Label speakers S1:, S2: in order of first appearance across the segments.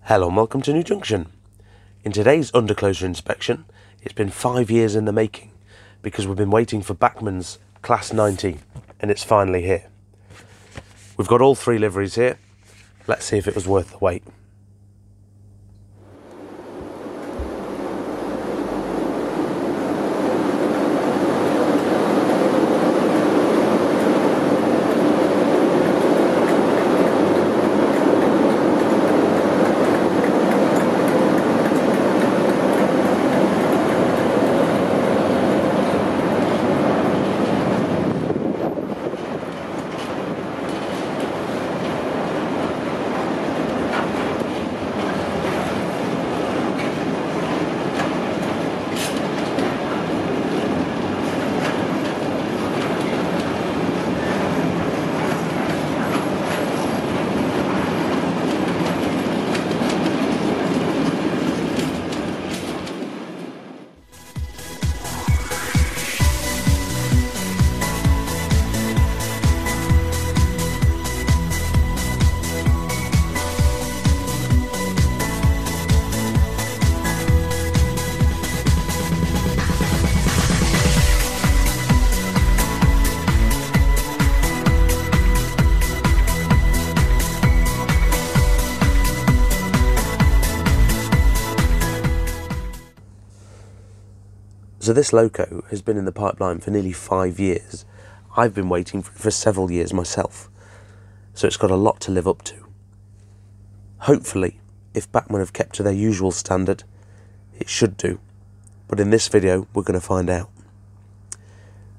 S1: Hello and welcome to New Junction. In today's underclosure inspection, it's been 5 years in the making because we've been waiting for Bachmann's Class 90 and it's finally here. We've got all three liveries here. Let's see if it was worth the wait. So this loco has been in the pipeline for nearly 5 years. I've been waiting for several years myself. So it's got a lot to live up to. Hopefully, if Bachmann have kept to their usual standard, it should do. But in this video, we're going to find out.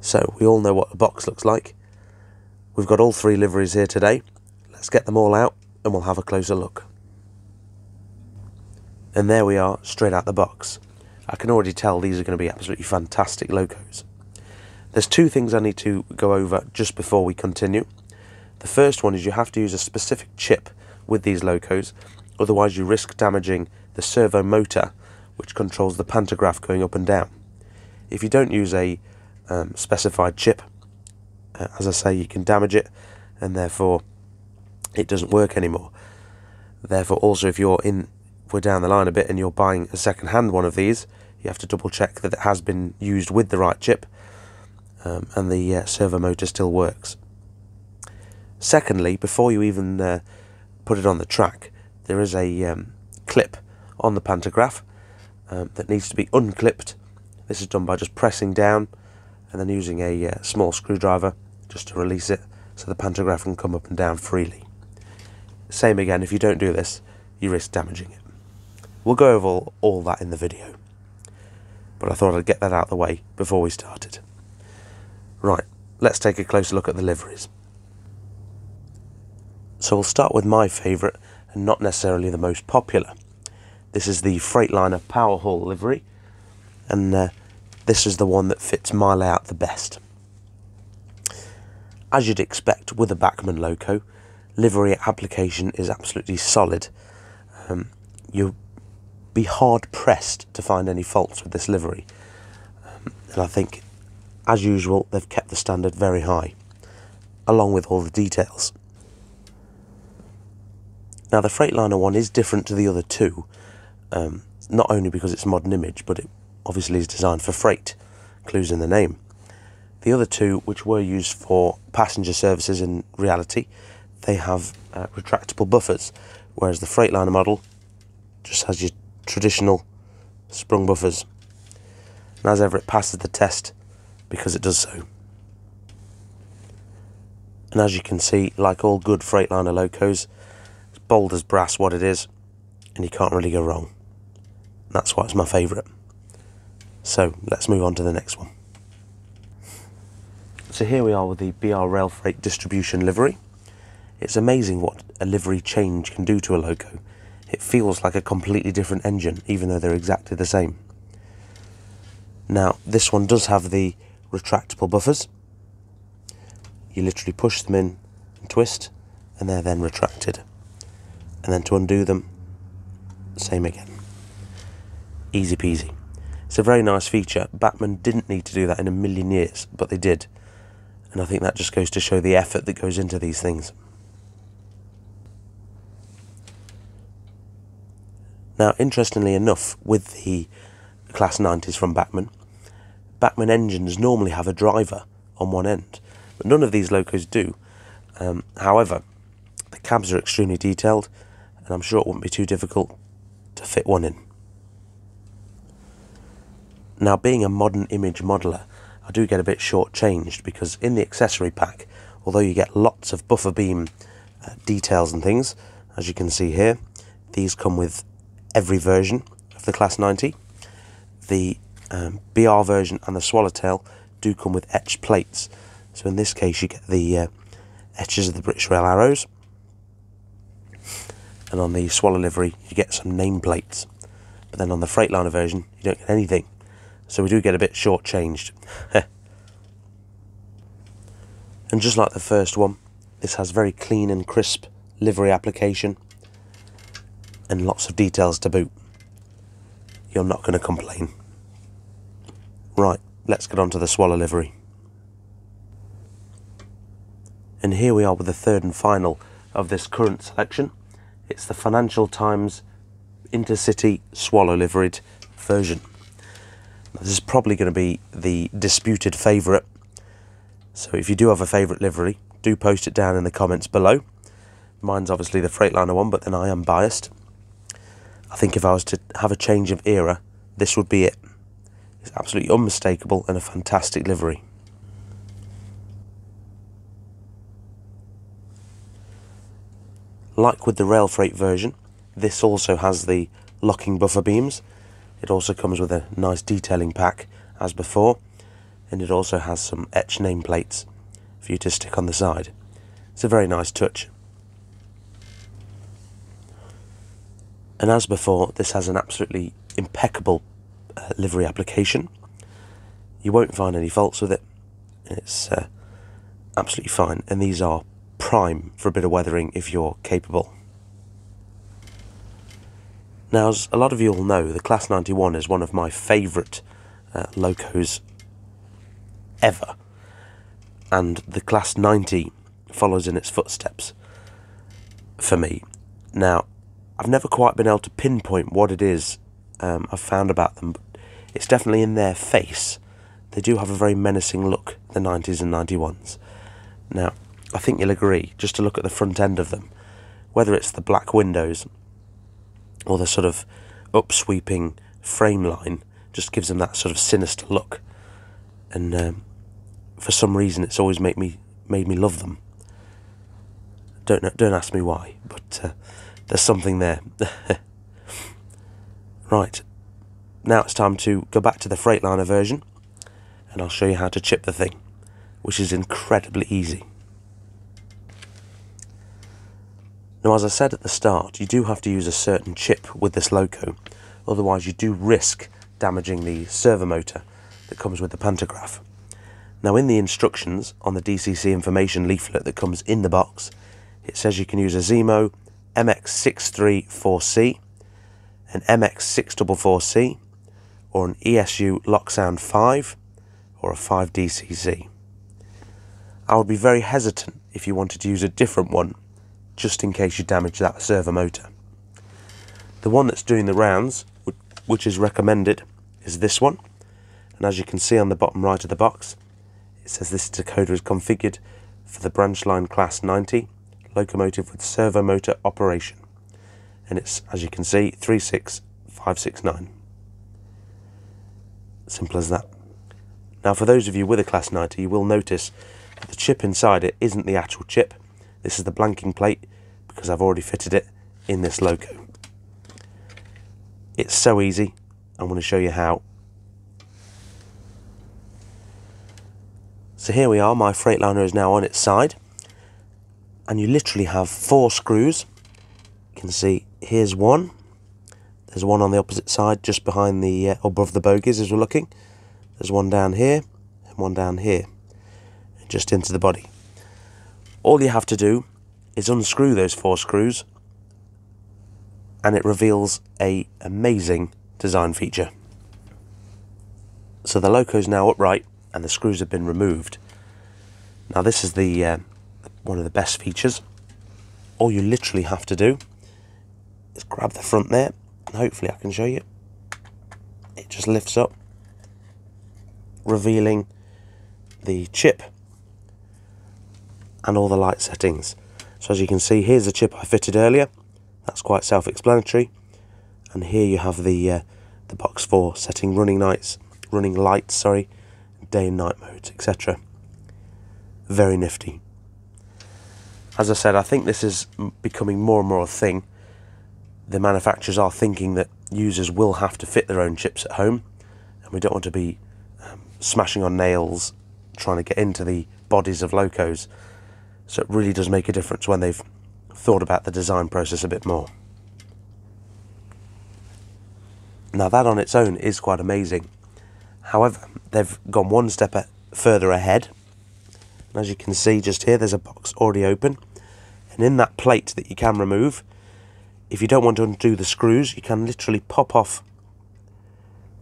S1: So we all know what the box looks like. We've got all three liveries here today. Let's get them all out and we'll have a closer look. And there we are, straight out the box. I can already tell these are going to be absolutely fantastic locos. There's two things I need to go over just before we continue. The first one is you have to use a specific chip with these locos, otherwise you risk damaging the servo motor which controls the pantograph going up and down. If you don't use a specified chip, as I say, you can damage it and therefore it doesn't work anymore. Therefore also if we're down the line a bit and you're buying a second-hand one of these, you have to double check that it has been used with the right chip and the servo motor still works. Secondly, before you even put it on the track, there is a clip on the pantograph that needs to be unclipped. This is done by just pressing down and then using a small screwdriver just to release it so the pantograph can come up and down freely. Same again, if you don't do this, you risk damaging it. We'll go over all that in the video, but I thought I'd get that out of the way before we started. Right, let's take a closer look at the liveries. So we'll start with my favourite, and not necessarily the most popular. This is the Freightliner Power Haul livery, and this is the one that fits my layout the best. As you'd expect with a Bachmann loco, livery application is absolutely solid. You'll be hard pressed to find any faults with this livery, and I think as usual they've kept the standard very high along with all the details. Now the Freightliner one is different to the other two, not only because it's a modern image, but it obviously is designed for freight, clues in the name. The other two, which were used for passenger services in reality, they have retractable buffers, whereas the Freightliner model just has your traditional sprung buffers, and as ever it passes the test because it does so. And as you can see, like all good Freightliner locos, it's bold as brass what it is, and you can't really go wrong. That's why it's my favourite. So let's move on to the next one. So here we are with the BR Rail Freight distribution livery. It's amazing what a livery change can do to a loco. It feels like a completely different engine, even though they're exactly the same. Now, this one does have the retractable buffers. You literally push them in and twist, and they're then retracted. And then to undo them, same again. Easy peasy. It's a very nice feature. Bachmann didn't need to do that in a million years, but they did. And I think that just goes to show the effort that goes into these things. Now, interestingly enough, with the Class 90s from Bachmann engines normally have a driver on one end, but none of these locos do. However, the cabs are extremely detailed, and I'm sure it wouldn't be too difficult to fit one in. Now, being a modern image modeler, I do get a bit short-changed, because in the accessory pack, although you get lots of buffer beam details and things, as you can see here, these come with every version of the Class 90. The BR version and the Swallowtail do come with etched plates. So in this case you get the etches of the British Rail arrows, and on the Swallow livery you get some nameplates. But then on the Freightliner version you don't get anything. So we do get a bit short-changed. And just like the first one, this has very clean and crisp livery application and lots of details to boot. You're not going to complain. Right, let's get on to the Swallow livery. And here we are with the third and final of this current selection. It's the Financial Times Intercity Swallow liveried version. This is probably going to be the disputed favourite. So if you do have a favourite livery, do post it down in the comments below. Mine's obviously the Freightliner one, but then I am biased. I think if I was to have a change of era, this would be it. It's absolutely unmistakable and a fantastic livery. Like with the rail freight version, this also has the locking buffer beams. It also comes with a nice detailing pack as before, and it also has some etched nameplates for you to stick on the side. It's a very nice touch. And as before, this has an absolutely impeccable livery application. You won't find any faults with it. It's absolutely fine, and these are prime for a bit of weathering if you're capable. Now, as a lot of you all know, the Class 91 is one of my favourite locos ever, and the Class 90 follows in its footsteps for me. Now, I've never quite been able to pinpoint what it is I've found about them, but it's definitely in their face. They do have a very menacing look, the 90s and 91s. Now, I think you'll agree, just to look at the front end of them, whether it's the black windows or the sort of upsweeping frame line, just gives them that sort of sinister look. And for some reason, it's always made me love them. Don't ask me why, but there's something there. Right, now it's time to go back to the Freightliner version, and I'll show you how to chip the thing, which is incredibly easy. Now, as I said at the start, you do have to use a certain chip with this loco, otherwise you do risk damaging the servo motor that comes with the Pantograph. Now, in the instructions on the DCC information leaflet that comes in the box, it says you can use a Zemo MX634C, an MX644C, or an ESU Locksound 5, or a 5DCC. I would be very hesitant if you wanted to use a different one, just in case you damage that servo motor. The one that's doing the rounds, which is recommended, is this one, and as you can see on the bottom right of the box, it says this decoder is configured for the branch line Class 90 locomotive with servo motor operation, and it's, as you can see, 36569. Simple as that. Now, for those of you with a Class 90, you will notice that the chip inside it isn't the actual chip. This is the blanking plate, because I've already fitted it in this loco. It's so easy. I'm going to show you how. So here we are, my Freightliner is now on its side, and you literally have 4 screws. You can see here's one. There's one on the opposite side, just behind the above the bogies as we're looking. There's one down here and one down here, and just into the body. All you have to do is unscrew those 4 screws, and it reveals an amazing design feature. So the loco is now upright and the screws have been removed. Now, this is the one of the best features. All you literally have to do is grab the front there, and hopefully I can show you. It just lifts up, revealing the chip and all the light settings. So as you can see, here's the chip I fitted earlier. That's quite self-explanatory. And here you have the box for setting running lights, day and night modes, etc. Very nifty. As I said, I think this is becoming more and more a thing. The manufacturers are thinking that users will have to fit their own chips at home, and we don't want to be smashing on nails trying to get into the bodies of locos. So it really does make a difference when they've thought about the design process a bit more. Now that on its own is quite amazing. However, they've gone one step further ahead. And as you can see just here, there's a box already open. And in that plate that you can remove, if you don't want to undo the screws, you can literally pop off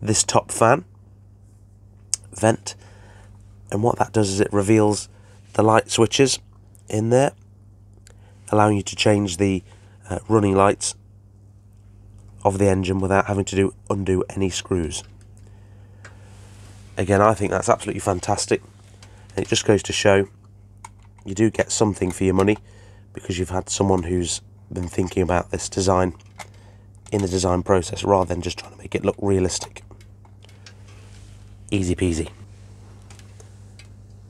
S1: this top fan vent. And what that does is it reveals the light switches in there, allowing you to change the running lights of the engine without having to undo any screws. Again, I think that's absolutely fantastic, and it just goes to show you do get something for your money because you've had someone who's been thinking about this design in the design process rather than just trying to make it look realistic. Easy peasy.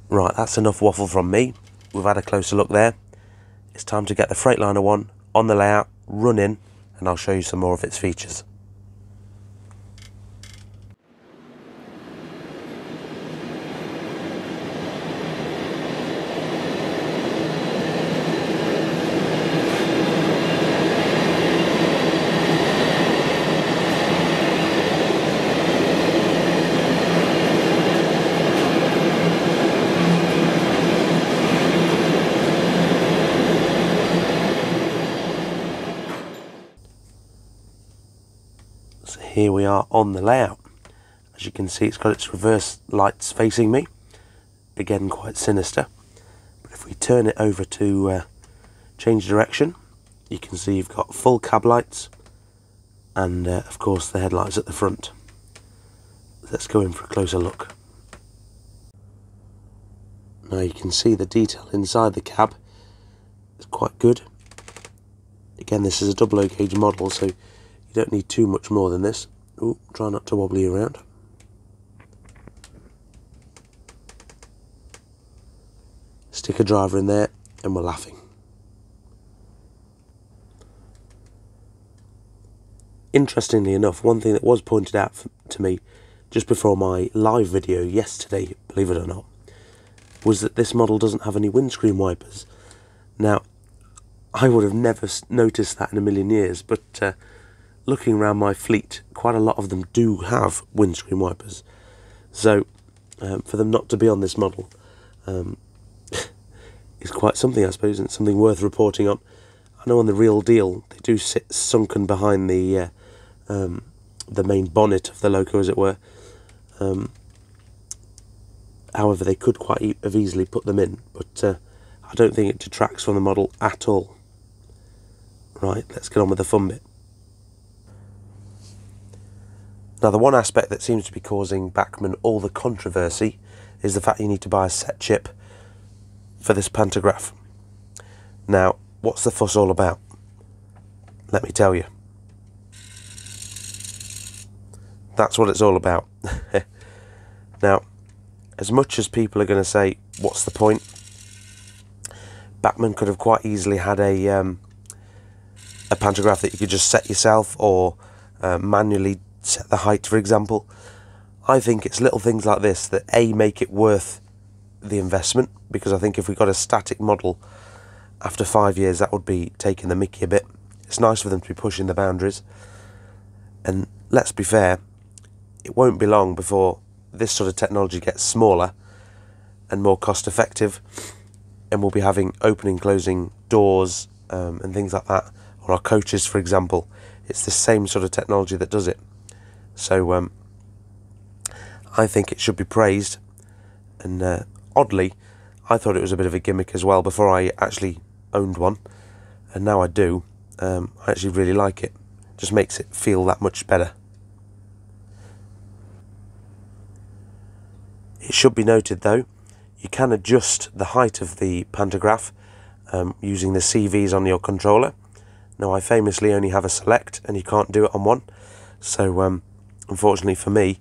S1: Right, that's enough waffle from me. We've had a closer look there. It's time to get the Freightliner one on the layout, run in, and I'll show you some more of its features. Here we are on the layout. As you can see, it's got its reverse lights facing me. Again, quite sinister. But if we turn it over to change direction, you can see you've got full cab lights and of course the headlights at the front. Let's go in for a closer look. Now you can see the detail inside the cab is quite good. Again, this is a double O gauge model, so you don't need too much more than this. Ooh, try not to wobble you around. Stick a driver in there and we're laughing. Interestingly enough, one thing that was pointed out to me just before my live video yesterday, believe it or not, was that this model doesn't have any windscreen wipers. Now, I would have never noticed that in a million years, but looking around my fleet, quite a lot of them do have windscreen wipers. So for them not to be on this model is quite something, I suppose, and something worth reporting on. I know on the real deal they do sit sunken behind the main bonnet of the loco, as it were. However, they could quite have easily put them in, but I don't think it detracts from the model at all. Right, let's get on with the fun bit. Now, the one aspect that seems to be causing Bachmann all the controversy is the fact you need to buy a set chip for this pantograph. Now, what's the fuss all about? Let me tell you. That's what it's all about. Now, as much as people are going to say, what's the point? Bachmann could have quite easily had a pantograph that you could just set yourself, or manually set the height, for example. I think it's little things like this that make it worth the investment, because I think if we got a static model after 5 years, that would be taking the mickey a bit. It's nice for them to be pushing the boundaries, and let's be fair, it won't be long before this sort of technology gets smaller and more cost effective, and we'll be having opening closing doors and things like that on our coaches, for example. It's the same sort of technology that does it. So I think it should be praised, and oddly I thought it was a bit of a gimmick as well before I actually owned one, and now I do. I actually really like it. Just makes it feel that much better. It should be noted though, you can adjust the height of the pantograph using the CVs on your controller. Now I famously only have a select and you can't do it on one, so unfortunately for me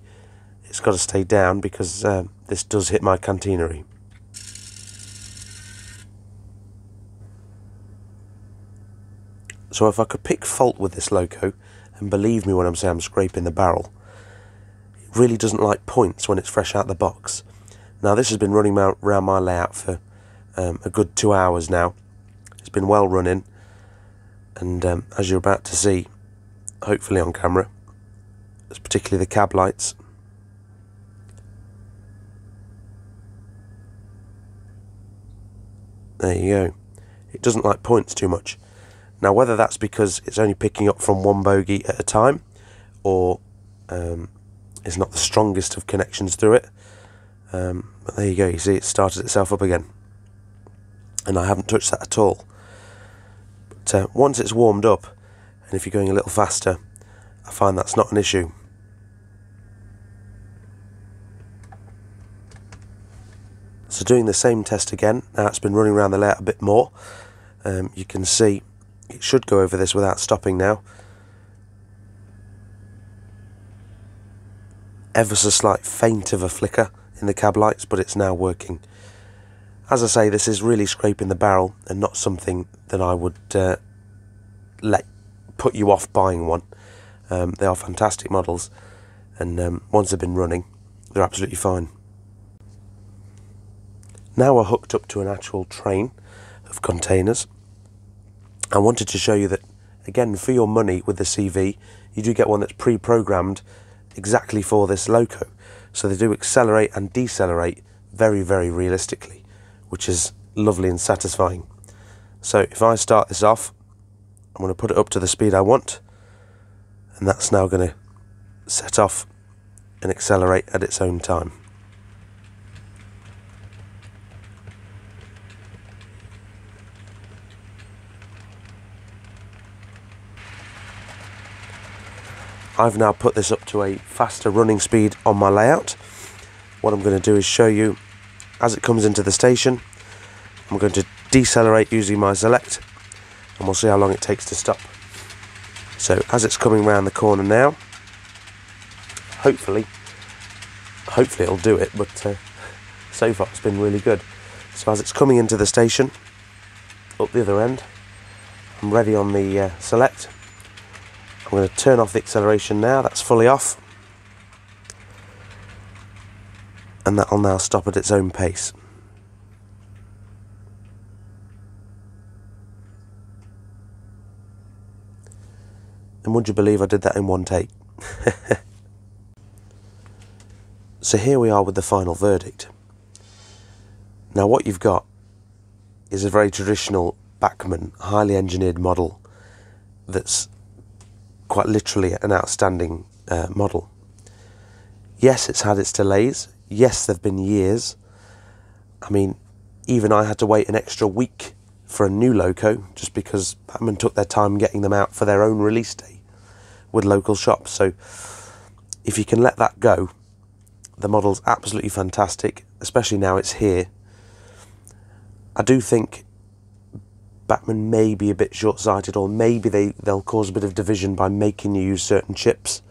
S1: it's got to stay down because this does hit my catenary. So if I could pick fault with this loco, and believe me when I'm saying I'm scraping the barrel, it really doesn't like points when it's fresh out the box. Now this has been running around my layout for a good 2 hours now. It's been well running, and as you're about to see, hopefully on camera, particularly the cab lights, there you go. It doesn't like points too much. Now whether that's because it's only picking up from one bogey at a time, or it's not the strongest of connections through it, but there you go, you see it started itself up again. And I haven't touched that at all. But once it's warmed up, and if you're going a little faster, I find that's not an issue. So doing the same test again, now it's been running around the layout a bit more, you can see it should go over this without stopping now. Ever so slight faint of a flicker in the cab lights, but it's now working. As I say, this is really scraping the barrel and not something that I would let put you off buying one. They are fantastic models, and once they've been running, they're absolutely fine. Now we're hooked up to an actual train of containers. I wanted to show you that, again, for your money with the CV, you do get one that's pre-programmed exactly for this loco. So they do accelerate and decelerate very, very realistically, which is lovely and satisfying. So if I start this off, I'm going to put it up to the speed I want, and that's now going to set off and accelerate at its own time. I've now put this up to a faster running speed on my layout. What I'm going to do is show you as it comes into the station. I'm going to decelerate using my select, and we'll see how long it takes to stop. So as it's coming round the corner now, hopefully it'll do it, but so far it's been really good. So as it's coming into the station, up the other end, I'm ready on the select. I'm going to turn off the acceleration now, that's fully off, and that'll now stop at its own pace. And would you believe I did that in one take? So here we are with the final verdict. Now what you've got is a very traditional Bachmann, highly engineered model that's quite literally an outstanding model. Yes, it's had its delays. Yes, they've been years. I mean, even I had to wait an extra week for a new loco just because Bachmann took their time getting them out for their own release day with local shops. So if you can let that go, the model's absolutely fantastic, especially now it's here. I do think Bachmann may be a bit short-sighted, or maybe they'll cause a bit of division by making you use certain chips.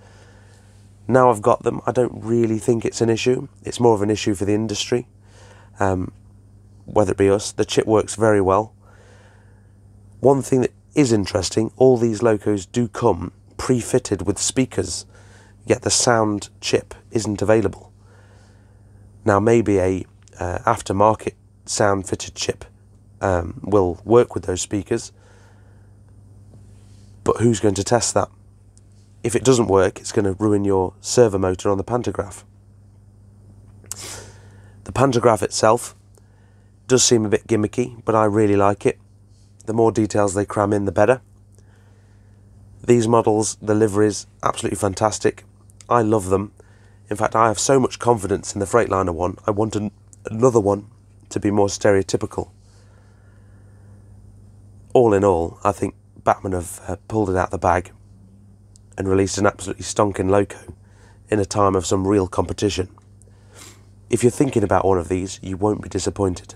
S1: Now I've got them, I don't really think it's an issue. It's more of an issue for the industry, whether it be us. The chip works very well. One thing that is interesting, all these locos do come pre-fitted with speakers, yet the sound chip isn't available. Now maybe a aftermarket sound fitted chip will work with those speakers, but who's going to test that? If it doesn't work, it's going to ruin your servo motor on the Pantograph. The Pantograph itself does seem a bit gimmicky, but I really like it. The more details they cram in, the better. These models, the liveries, absolutely fantastic. I love them. In fact, I have so much confidence in the Freightliner one, I want another one to be more stereotypical. All in all, I think Bachmann have pulled it out the bag. and released an absolutely stonking loco in a time of some real competition. If you're thinking about one of these, you won't be disappointed.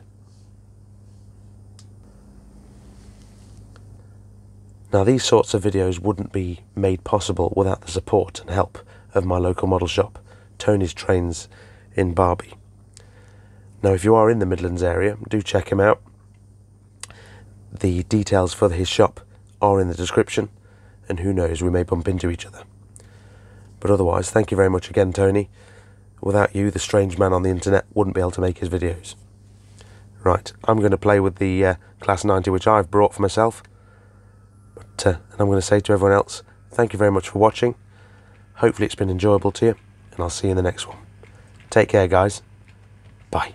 S1: Now, these sorts of videos wouldn't be made possible without the support and help of my local model shop, Tony's Trains in Barbie. Now, if you are in the Midlands area, do check him out. The details for his shop are in the description, and who knows, we may bump into each other. But otherwise, thank you very much again, Tony. Without you, the strange man on the internet wouldn't be able to make his videos. Right, I'm going to play with the Class 90, which I've brought for myself. And I'm going to say to everyone else, thank you very much for watching. Hopefully it's been enjoyable to you, and I'll see you in the next one. Take care, guys. Bye.